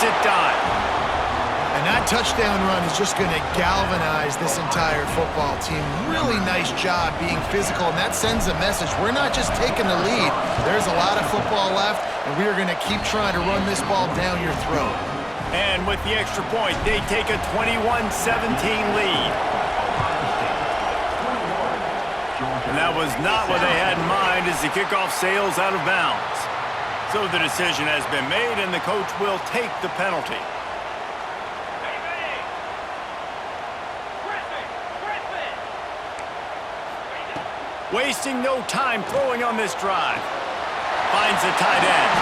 gets it done. And that touchdown run is just going to galvanize this entire football team. Really nice job being physical, and that sends a message. We're not just taking the lead. There's a lot of football left, and we are going to keep trying to run this ball down your throat. And with the extra point, they take a 21-17 lead. And that was not what they had in mind as the kickoff sails out of bounds. So the decision has been made, and the coach will take the penalty. Wasting no time throwing on this drive. Finds the tight end.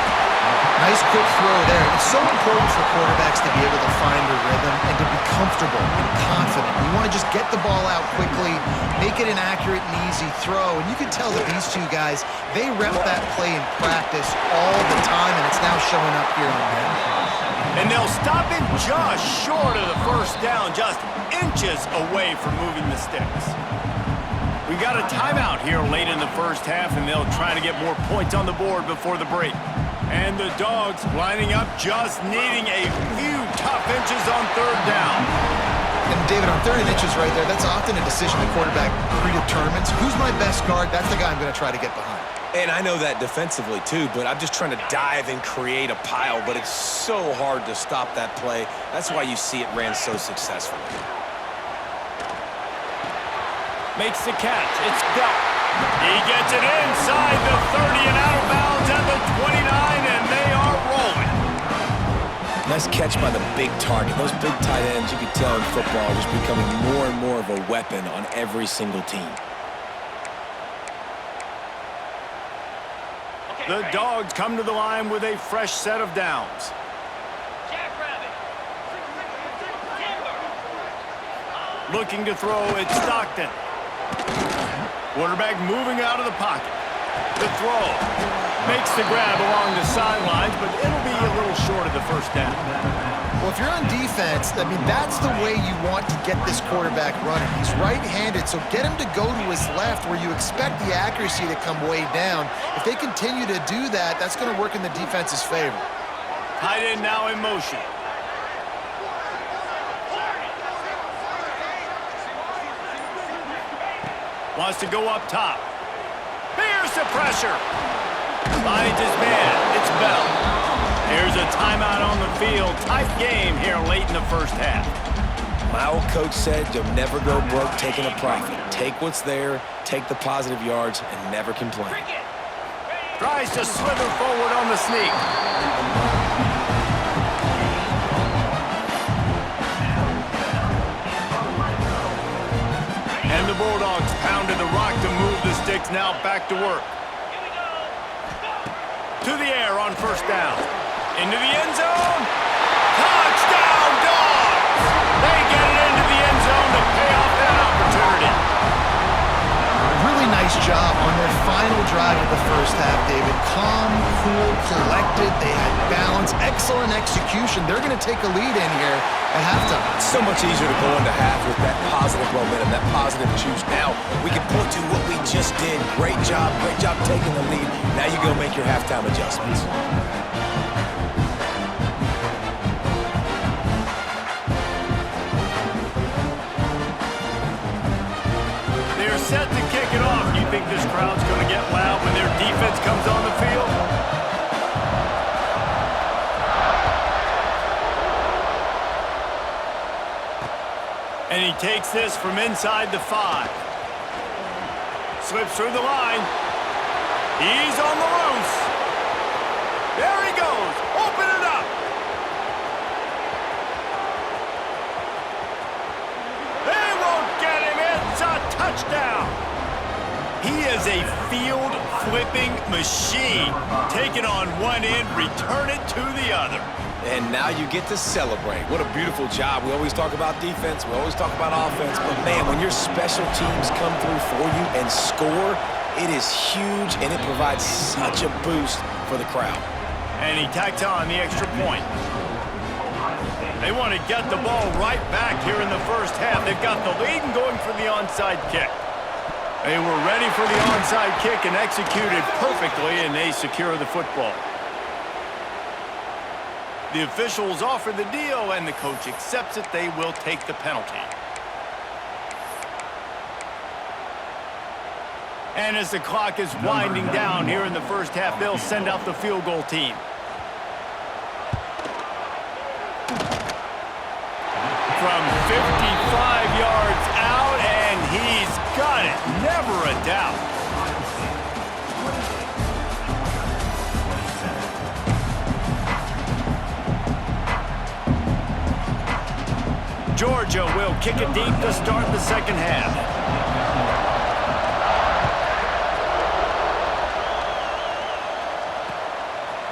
Nice quick throw there. It's so important for quarterbacks to be able to find their rhythm and to be comfortable and confident. You want to just get the ball out quickly, make it an accurate and easy throw. And you can tell that these two guys, they rep that play in practice all the time, and it's now showing up here on them. And they'll stop it just short of the first down, just inches away from moving the sticks. We got a timeout here late in the first half, and they'll try to get more points on the board before the break. And the Dogs lining up, just needing a few tough inches on third down. And David, on 3rd and inches right there, that's often a decision the quarterback predetermines. Who's my best guard? That's the guy I'm going to try to get behind. And I know that defensively too, but I'm just trying to dive and create a pile, but it's so hard to stop that play. That's why you see it ran so successfully. Makes the catch. It's Bell. He gets it inside the 30 and out of bounds at the 29, and they are rolling. Nice catch by the big target. Those big tight ends, you can tell in football, are just becoming more and more of a weapon on every single team. The Dogs come to the line with a fresh set of downs. Looking to throw, it's Stockton. Quarterback moving out of the pocket. The throw makes the grab along the sidelines, but it'll be a little short of the first down. Well, if you're on defense, I mean, that's the way you want to get this quarterback running. He's right-handed, so get him to go to his left where you expect the accuracy to come way down. If they continue to do that, that's going to work in the defense's favor. Tight end now in motion. Wants to go up top. Here's the pressure. Finds his man. It's Bell. Here's a timeout on the field. Tight game here late in the first half. My old coach said you'll never go broke taking a profit. Take what's there, take the positive yards, and never complain. Tries to slither forward on the sneak. And the Bulldogs pounded the rock to move the sticks, now back to work. To the air on first down. Into the end zone. Touchdown, Dogs! They get it into the end zone to pay off that opportunity. Really nice job on their final drive of the first half, David. Calm, cool, collected. They had balance. Excellent execution. They're going to take a lead in here at halftime. It's so much easier to go into half with that positive momentum, that positive juice. Now we can point to what we just did. Great job taking the lead. Now you go make your halftime adjustments. They're set to kick it off. You think this crowd's going to get loud when their defense comes on the field? And he takes this from inside the 5. Slips through the line. He's on the loose. There he goes. Open it up. They won't get him. It's a touchdown. He is a field-flipping machine. Take it on one end, return it to the other. And now you get to celebrate. What a beautiful job. We always talk about defense. We always talk about offense. But, man, when your special teams come through for you and score, it is huge, and it provides such a boost for the crowd. And he tacked on the extra point. They want to get the ball right back here in the first half. They've got the lead and going for the onside kick. They were ready for the onside kick and executed perfectly, and they secure the football. The officials offer the deal, and the coach accepts it. They will take the penalty. And as the clock is winding down here in the first half, they'll send out the field goal team. From 55 yards out, and he's got it. Never a doubt. Georgia will kick it deep to start the second half.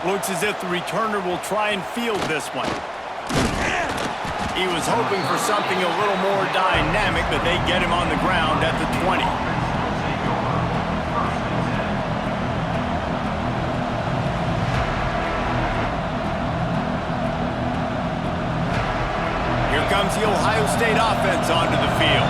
Looks as if the returner will try and field this one. He was hoping for something a little more dynamic, but they get him on the ground at the 20. Here comes the Ohio State offense onto the field.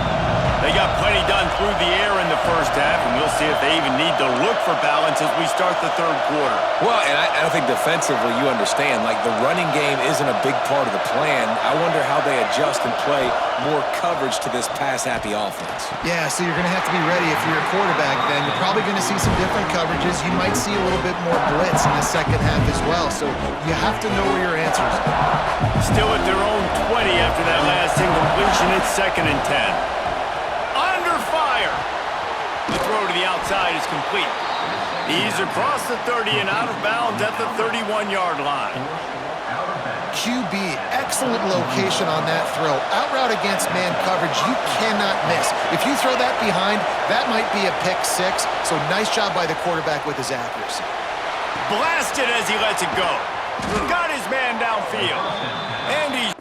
They got plenty done through the air in the first half, and we'll see if they even need to look for balance as we start the third quarter. Well, and I think defensively you understand, like the running game isn't a big part of the plan. I wonder how they adjust and play more coverage to this pass-happy offense. Yeah, so you're going to have to be ready if you're a quarterback then. You're probably going to see some different coverages. You might see a little bit more blitz in the second half as well, so you have to know where your answers are. Still at their own 20 after that last incompletion. It's 2nd and 10. The throw to the outside is complete. He's across the 30 and out of bounds at the 31-yard line. QB, excellent location on that throw. Out route against man coverage, you cannot miss. If you throw that behind, that might be a pick six. So nice job by the quarterback with his accuracy. Blasted as he lets it go. Got his man downfield. And he's...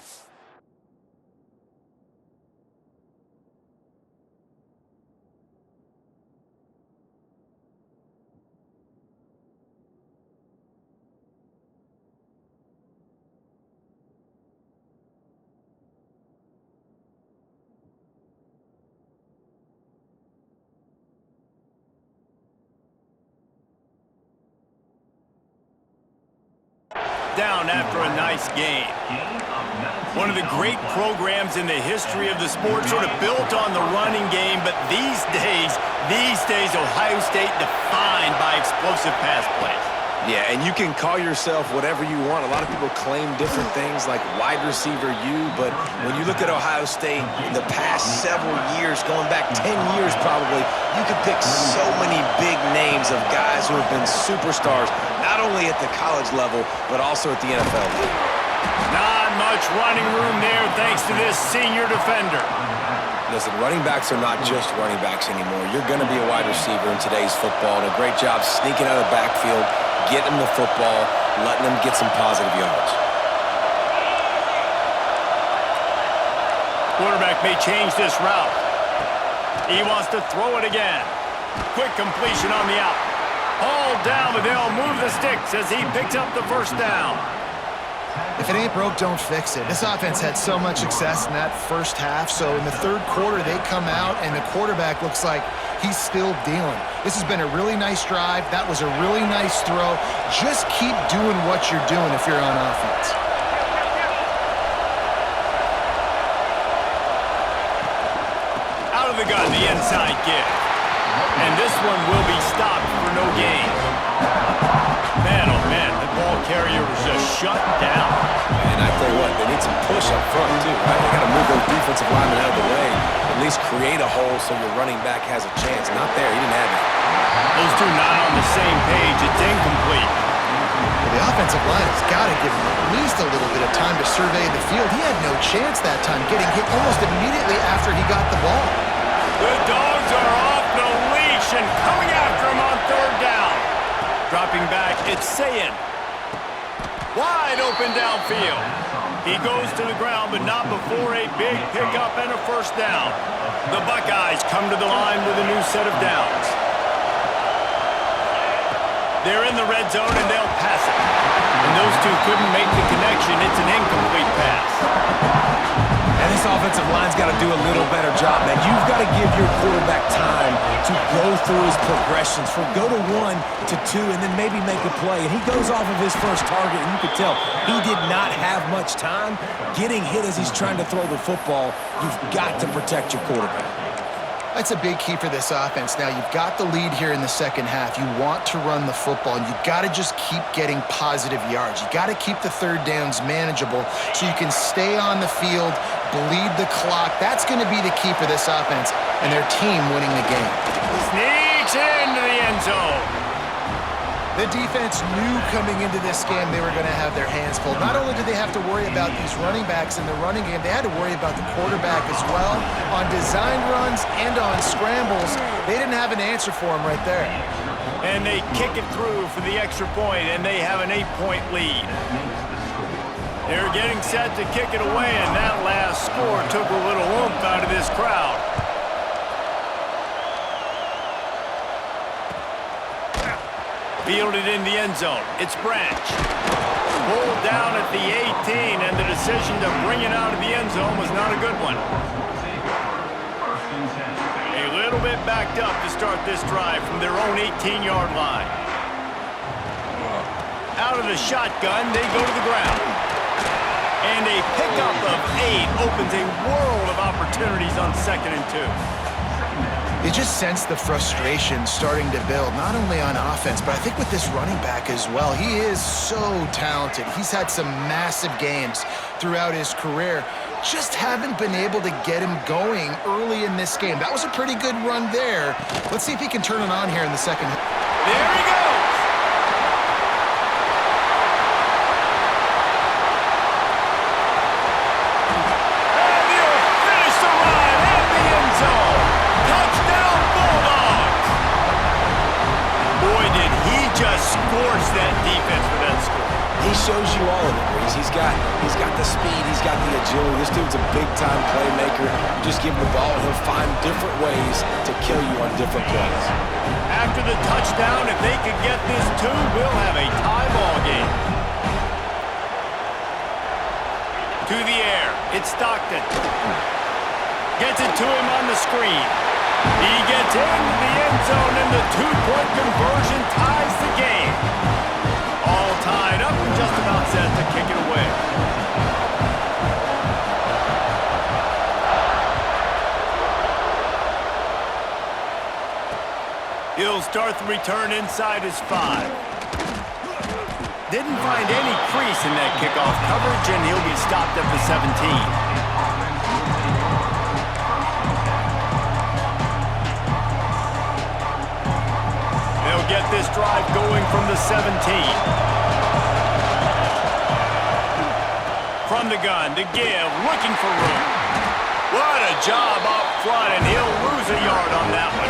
down after a nice game. One of the great programs in the history of the sport, sort of built on the running game, but these days, Ohio State defined by explosive pass plays. Yeah, and you can call yourself whatever you want. A lot of people claim different things like wide receiver U, but when you look at Ohio State in the past several years, going back 10 years probably, you could pick so many big names of guys who have been superstars, not only at the college level, but also at the NFL level. Not much running room there thanks to this senior defender. Listen, running backs are not just running backs anymore. You're going to be a wide receiver in today's football, and a great job sneaking out of the backfield, getting them the football, letting them get some positive yards. Quarterback may change this route. He wants to throw it again. Quick completion on the out. All down, but they'll move the sticks as he picks up the first down. If it ain't broke, don't fix it. This offense had so much success in that first half, so in the third quarter, they come out, and the quarterback looks like he's still dealing. This has been a really nice drive. That was a really nice throw. Just keep doing what you're doing if you're on offense. Out of the gun, the inside kick. And this one will be stopped for no gain. Man, oh man, the ball carrier was just shut down. And I tell you what, they need some push up front too, right? They got to move those defensive linemen out of the way. At least create a hole so your running back has a chance. Not there, he didn't have it. Those two not on the same page. It's incomplete. Well, the offensive line has got to give him at least a little bit of time to survey the field. He had no chance that time, getting hit almost immediately after he got the ball. The Dogs are off the leash and coming after him on third down. Dropping back, it's Sayin. Wide open downfield. He goes to the ground, but not before a big pickup and a first down. The Buckeyes come to the line with a new set of downs. They're in the red zone, and they'll pass it. And those two couldn't make the connection. It's an incomplete pass. And this offensive line's got to do a little better job, man. You've got to give your quarterback time to go through his progressions, from go to 1 to 2, and then maybe make a play. And he goes off of his first target, and you could tell he did not have much time getting hit as he's trying to throw the football. You've got to protect your quarterback. That's a big key for this offense. Now, you've got the lead here in the second half. You want to run the football, and you've got to just keep getting positive yards. You got to keep the third downs manageable so you can stay on the field, bleed the clock. That's going to be the key for this offense and their team winning the game. Sneaks into the end zone. The defense knew coming into this game they were going to have their hands full. Not only did they have to worry about these running backs in the running game, they had to worry about the quarterback as well. On design runs and on scrambles, they didn't have an answer for him right there. And they kick it through for the extra point, and they have an 8-point lead. They're getting set to kick it away, and that last score took a little oomph out of this crowd. Fielded in the end zone. It's Branch. Pulled down at the 18, and the decision to bring it out of the end zone was not a good one. A little bit backed up to start this drive from their own 18-yard line. Out of the shotgun, they go to the ground. And a pickup of 8 opens a world of opportunities on 2nd and 2. You just sense the frustration starting to build, not only on offense, but I think with this running back as well. He is so talented. He's had some massive games throughout his career. Just haven't been able to get him going early in this game. That was a pretty good run there. Let's see if he can turn it on here in the second. There he goes! Scorched that defense for that score. He shows you all of it, Breeze. He's got the speed, he's got the agility. This dude's a big-time playmaker. You just give him the ball, and he'll find different ways to kill you on different plays. After the touchdown, if they could get this too, we'll have a tie ball game. To the air, it's Stockton. Gets it to him on the screen. He gets into the end zone, and the 2-point conversion ties the game. All tied up and just about set to kick it away. He'll start the return inside his 5. Didn't find any crease in that kickoff coverage, and he'll be stopped at the 17. Get this drive going from the 17. From the gun to give, looking for room. What a job up front, and he'll lose a yard on that one.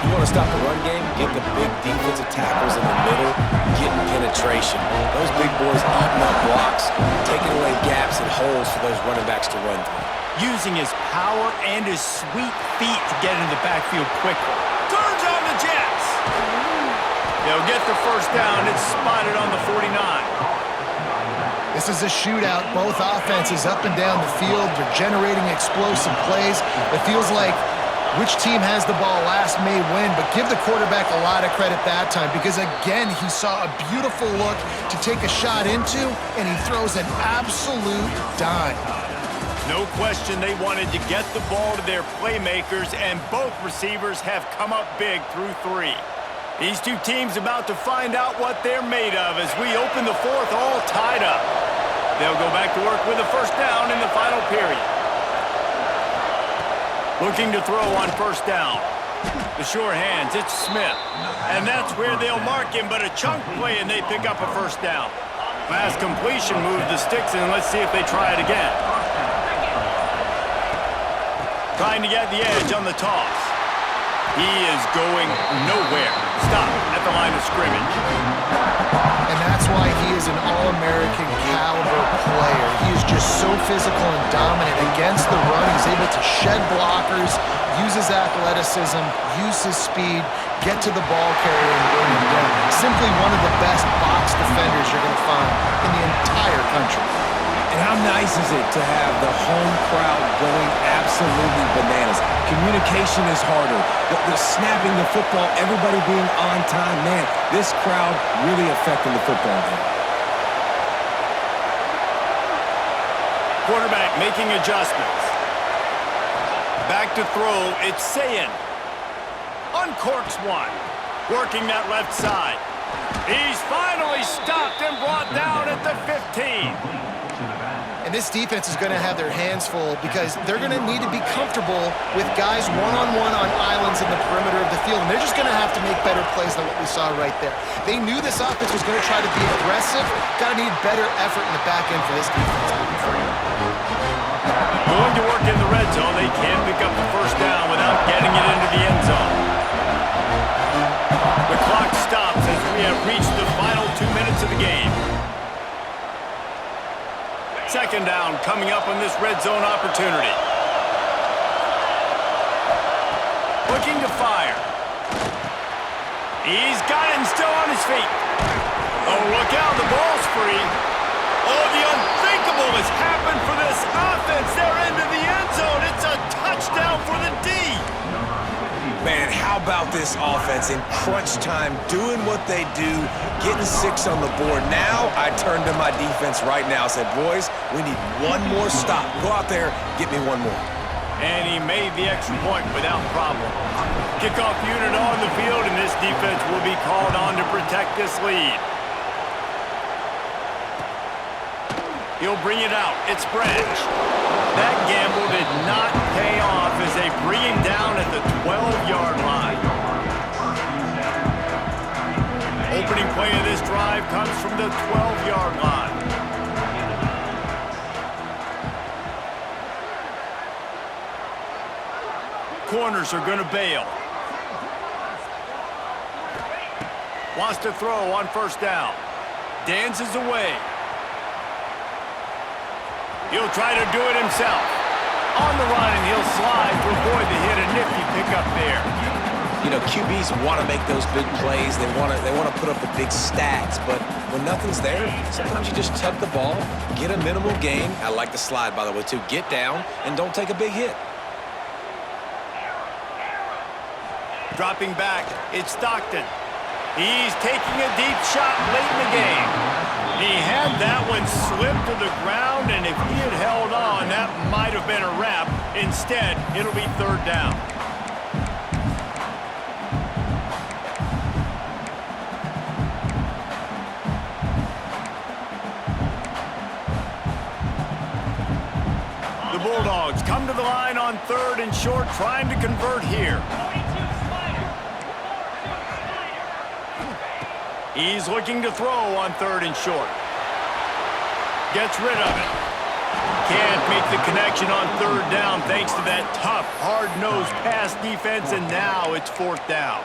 You want to stop the run game? Get the big defensive tackles in the middle, getting penetration. Those big boys eating up blocks, taking away gaps and holes for those running backs to run through. Using his power and his sweet feet to get into the backfield quickly. Turns on the Jets. They'll get the first down. It's spotted on the 49. This is a shootout. Both offenses up and down the field. They're generating explosive plays. It feels like which team has the ball last may win, but give the quarterback a lot of credit that time because, again, he saw a beautiful look to take a shot into, and he throws an absolute dime. No question they wanted to get the ball to their playmakers, and both receivers have come up big through 3. These two teams about to find out what they're made of as we open the 4th all tied up. They'll go back to work with a first down in the final period. Looking to throw on first down. The sure hands, it's Smith. And that's where they'll mark him, but a chunk play and they pick up a first down. Pass completion moves the sticks, and let's see if they try it again. Trying to get the edge on the toss. He is going nowhere. Stop at the line of scrimmage. And that's why he is an All-American caliber player. He is just so physical and dominant against the run. He's able to shed blockers, use his athleticism, use his speed, get to the ball carrier and bring him down. Simply one of the best box defenders you're going to find in the entire country. And And how nice is it to have the home crowd going absolutely bananas? Communication is harder. The snapping the football, everybody being on time. Man, this crowd really affecting the football game. Quarterback making adjustments. Back to throw, it's Sayin. Uncorks one. Working that left side. He's finally stopped and brought down at the 15. And this defense is going to have their hands full because they're going to need to be comfortable with guys one-on-one on islands in the perimeter of the field. And they're just going to have to make better plays than what we saw right there. They knew this offense was going to try to be aggressive. Got to need better effort in the back end for this defense moving forward. Going to work in the red zone. They can't pick up the first down without getting it into the end zone. The clock stops as we have reached the final 2 minutes of the game. Second down coming up on this red zone opportunity. Looking to fire. He's got it and still on his feet. Oh, look out, the ball's free. Oh, the unthinkable has happened for this offense. They're into the end zone. It's a touchdown for the D. Man, how about this offense in crunch time, doing what they do, getting 6 on the board. Now I turn to my defense right now. I said, boys, we need one more stop. Go out there, get me one more. And he made the extra point without problem. Kickoff unit on the field, and this defense will be called on to protect this lead. He'll bring it out. It's Branch. That gamble did not pay off as they bring him down at the 12-yard line. Opening play of this drive comes from the 12-yard line. Corners are going to bail. Wants to throw on first down. Dances away. He'll try to do it himself. On the run, and he'll slide to avoid the hit. A nifty pickup there. You know, QBs want to make those big plays. They want to put up the big stats. But when nothing's there, sometimes you just tuck the ball, get a minimal gain. I like the slide, by the way, too. Get down and don't take a big hit. Dropping back, it's Stockton. He's taking a deep shot late in the game. He had that one slip to the ground, and if he had held on, that might have been a wrap. Instead, it'll be third down. The Bulldogs come to the line on third and short, trying to convert here. He's looking to throw on third and short. Gets rid of it. Can't make the connection on third down thanks to that tough, hard-nosed pass defense, and now it's fourth down.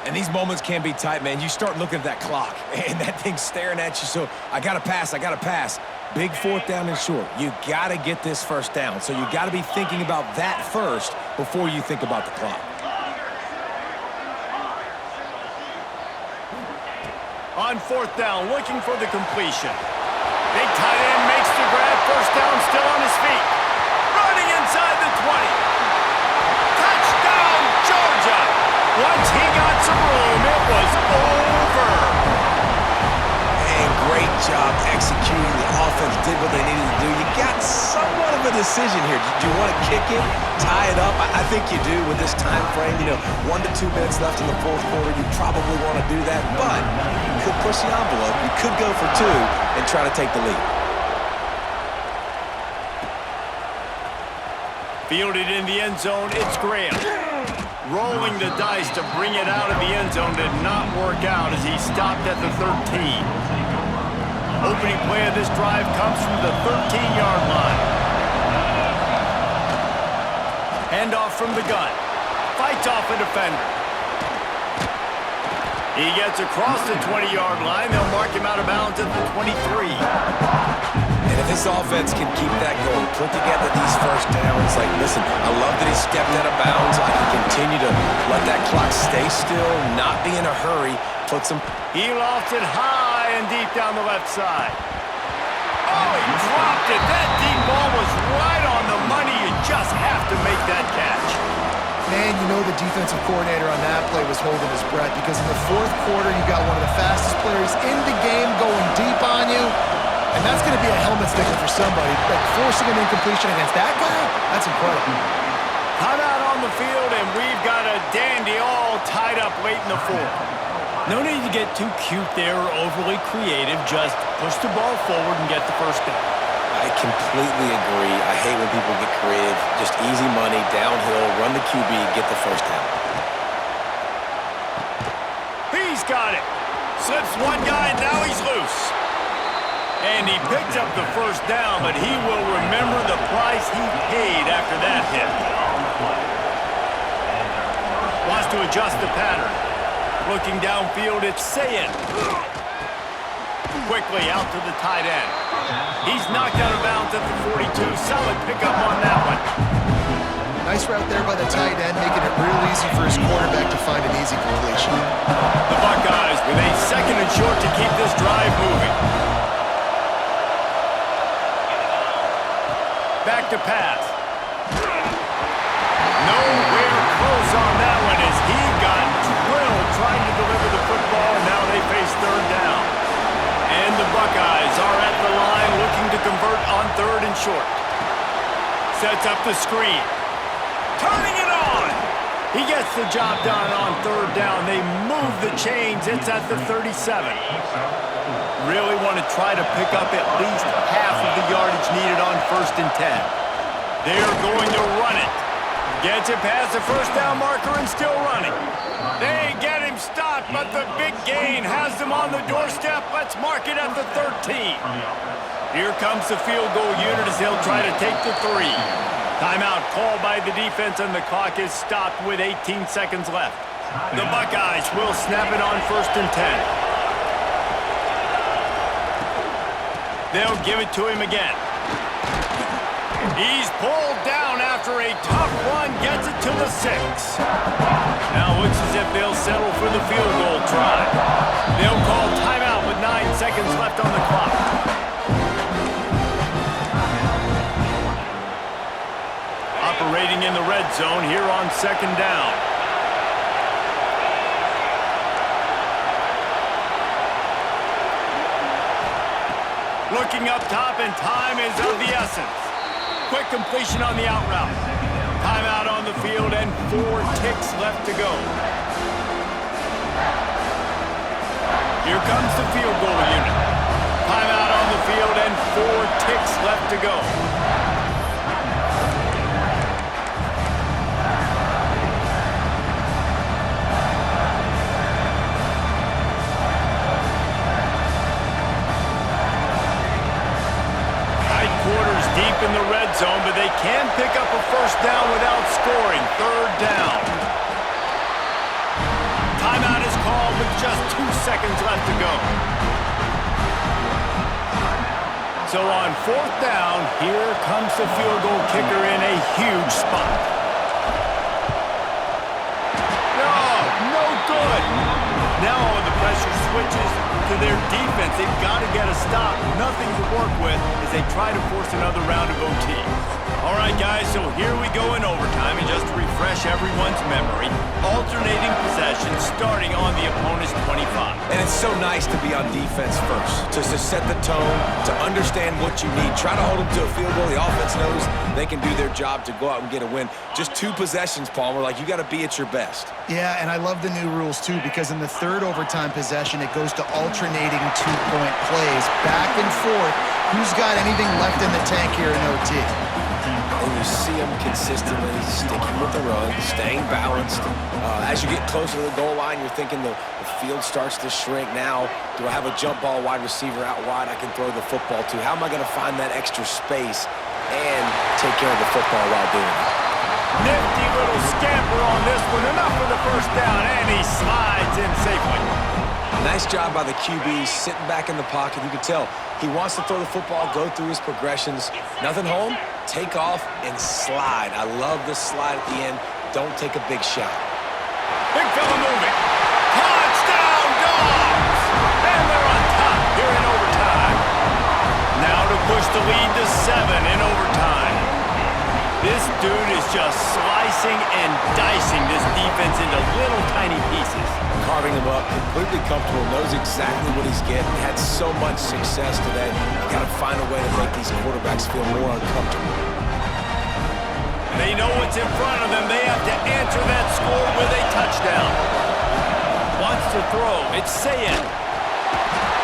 And these moments can be tight, man. You start looking at that clock, and that thing's staring at you, so I got to pass. Big fourth down and short. You got to get this first down, so you got to be thinking about that first before you think about the clock. On fourth down, looking for the completion. Big tight end makes the grab. First down, still on his feet. Running inside the 20. Touchdown, Georgia. Once he got some room, it was over. And great job executing. The offense did what they needed to do. You got somewhat of a decision here. Do you want to kick it, tie it up? I think you do with this time frame. 1 to 2 minutes left in the fourth quarter. You probably want to do that, but you could push the envelope. You could go for 2 and try to take the lead. Fielded in the end zone, it's Graham. Rolling the dice to bring it out of the end zone did not work out as he stopped at the 13. Opening play of this drive comes from the 13-yard line. Handoff from the gun. Fights off a defender. He gets across the 20-yard line. They'll mark him out of bounds at the 23. And if this offense can keep that going, put together these first downs, like, listen, I love that he stepped out of bounds. I can continue to let that clock stay still, not be in a hurry, put some... He lofts it high and deep down the left side. Oh, he dropped it. That deep ball was right on the money. You just have to make that catch. Man, you know the defensive coordinator on that play was holding his breath because in the fourth quarter, you got one of the fastest players in the game going deep on you, and that's going to be a helmet sticker for somebody. Like forcing an incompletion against that guy, that's incredible. Timeout on the field, and we've got a dandy all tied up late in the fourth. No need to get too cute there or overly creative. Just push the ball forward and get the first down. I completely agree. I hate when people get creative. Just easy money, downhill, run the QB, get the first down. He's got it. Slips one guy, and now he's loose. And he picked up the first down, but he will remember the price he paid after that hit. Wants to adjust the pattern. Looking downfield, it's Sayin. Quickly out to the tight end. He's knocked out of bounds at the 42. Solid pickup on that one. Nice route there by the tight end, making it real easy for his quarterback to find an easy completion. The Buckeyes with a second and short to keep this drive moving. Back to pass. Nowhere close on that one as he got drilled trying to deliver the football. Now they face third down. And the Buckeyes are at the line looking to convert on third and short. Sets up the screen. Turning it on. He gets the job done on third down. They move the chains. It's at the 37. Really want to try to pick up at least half of the yardage needed on 1st and 10. They're going to run it. Gets it past the first down marker and still running. They get him stopped, but the big gain has them on the doorstep. Let's mark it at the 13. Here comes the field goal unit as they'll try to take the 3. Timeout called by the defense, and the clock is stopped with 18 seconds left. The Buckeyes will snap it on 1st and 10. They'll give it to him again. He's pulled down after a tough run, gets it to the 6. Now looks as if they'll settle for the field goal try. They'll call timeout with 9 seconds left on the clock. Operating in the red zone here on 2nd down. Looking up top, and time is of the essence. Quick completion on the out route. Timeout on the field and 4 ticks left to go. Here comes the field goal unit. Timeout on the field and 4 ticks left to go. Deep in the red zone, but they can pick up a first down without scoring. 3rd down. Timeout is called with just 2 seconds left to go. So on 4th down, here comes the field goal kicker in a huge spot. No good. Now the pressure switches to their defense. They've got to get a stop. Nothing to work with as they try to force another round of OT. All right, guys, so here we go in overtime. And just to refresh everyone's memory, alternating possessions starting on the opponent's 25. And it's so nice to be on defense first, just to set the tone, to understand what you need. Try to hold them to a field goal. The offense knows they can do their job to go out and get a win. Just 2 possessions, Palmer. Like, you got to be at your best. Yeah, and I love the new rules, too, because in the 3rd overtime possession, it goes to alternating 2-point plays, back and forth. Who's got anything left in the tank here in OT? And you see them consistently sticking with the run, staying balanced. As you get closer to the goal line, you're thinking the field starts to shrink. Now, do I have a jump ball wide receiver out wide I can throw the football to? How am I going to find that extra space and take care of the football while doing it? Nifty little scamper on this one. Enough for the first down, and he slides in safely. Nice job by the QB, sitting back in the pocket. You can tell he wants to throw the football, go through his progressions. Nothing home, take off, and slide. I love the slide at the end. Don't take a big shot. Big fella moving. Touchdown, Dogs! And they're on top here in overtime. Now to This dude is just slicing and dicing this defense into little tiny pieces. Carving him up, completely comfortable, knows exactly what he's getting. Had so much success today. You got to find a way to make these quarterbacks feel more uncomfortable. They know what's in front of them. They have to answer that score with a touchdown. Wants to throw. It's Sayin.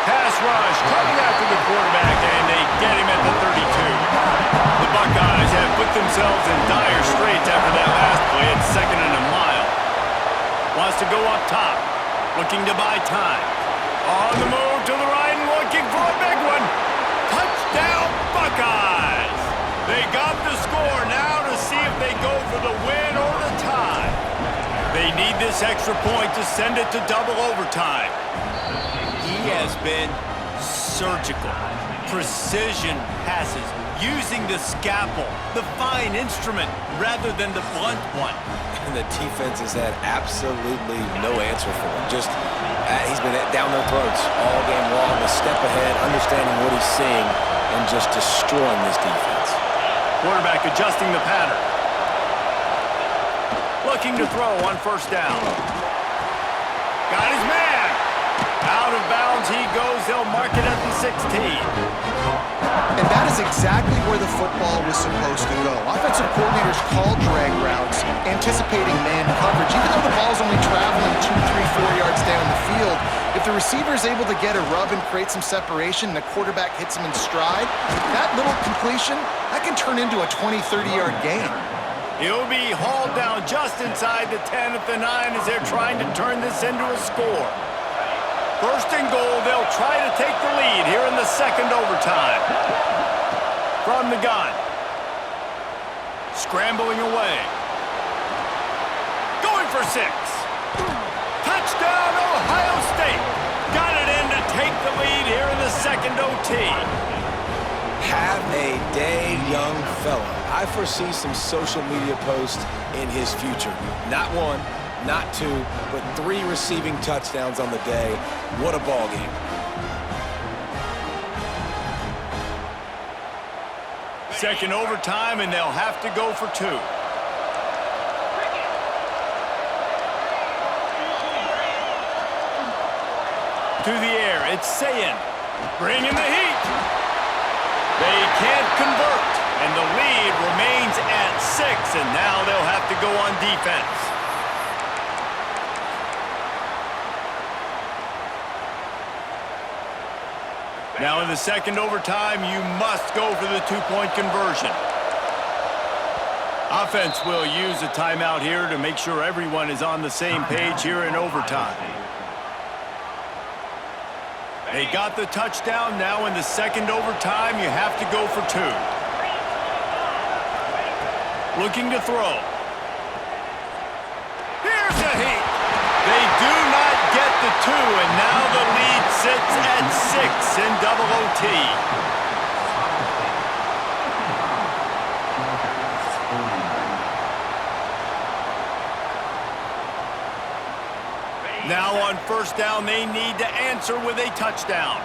Pass rush coming after the quarterback, and they get him at the 32. The Buckeyes have put themselves in dire straits after that last play. It's 2nd and a mile. Wants to go up top, looking to buy time. On the move to the right and looking for a big one. Touchdown, Buckeyes! They got the score now to see if they go for the win or the tie. They need this extra point to send it to double overtime. He has been surgical. Precision passes, using the scalpel, the fine instrument, rather than the blunt one. And the defense has had absolutely no answer for him. Just, he's been down their throats all game long, a step ahead, understanding what he's seeing, and just destroying this defense. Quarterback adjusting the pattern. Looking to throw on 1st down. Got his man. Out of bounds he goes. They'll mark it at the 16. And that is exactly where the football was supposed to go. Offensive coordinators called drag routes, anticipating man coverage. Even though the ball's only traveling 2, 3, 4 yards down the field, if the receiver is able to get a rub and create some separation and the quarterback hits him in stride, that little completion, that can turn into a 20, 30-yard gain. He'll be hauled down just inside the 10 at the 9 as they're trying to turn this into a score. 1st and goal, they'll try to take the lead here in the 2nd overtime. From the gun. Scrambling away. Going for 6. Touchdown, Ohio State. Got it in to take the lead here in the 2nd OT. Have a day, young fella. I foresee some social media posts in his future. Not 1, not 2, but 3 receiving touchdowns on the day. What a ball game. Second overtime, and they'll have to go for 2. To the air, it's Sayin. Bringing the heat. They can't convert, and the lead remains at 6, and now they'll have to go on defense. Now in the 2nd overtime, you must go for the 2-point conversion. Offense will use a timeout here to make sure everyone is on the same page here in overtime. They got the touchdown. Now in the 2nd overtime, you have to go for 2. Looking to throw. Here's a heat. They do not get the 2, and now the lead sits at 6 in double OT. Now on 1st down, they need to answer with a touchdown.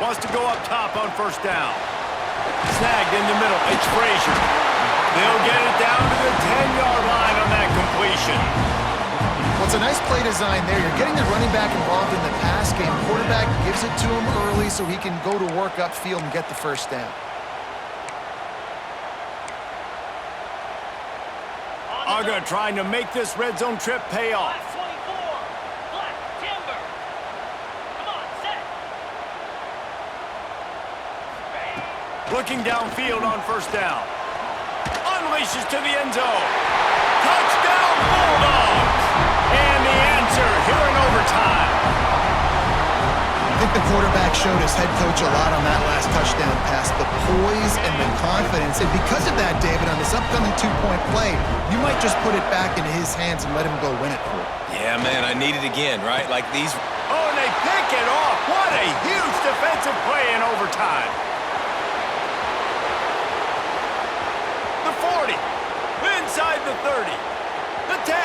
Wants to go up top on 1st down. Snagged in the middle. It's Frazier. They'll get it down to the 10-yard line on that completion. Well, it's a nice play design there. You're getting the running back involved in the pass game. Quarterback gives it to him early so he can go to work upfield and get the 1st down. Uga trying to make this red zone trip pay off. Looking downfield on 1st down. Unleashes to the end zone. Touchdown, Bulldogs! And the answer here in overtime. I think the quarterback showed his head coach a lot on that last touchdown pass, the poise and the confidence. And because of that, David, on this upcoming 2-point play, you might just put it back into his hands and let him go win it for you. Yeah, man, I need it again, right? Like these. Oh, and they pick it off. What a huge defensive play in overtime. The 40, inside the 30, the 10.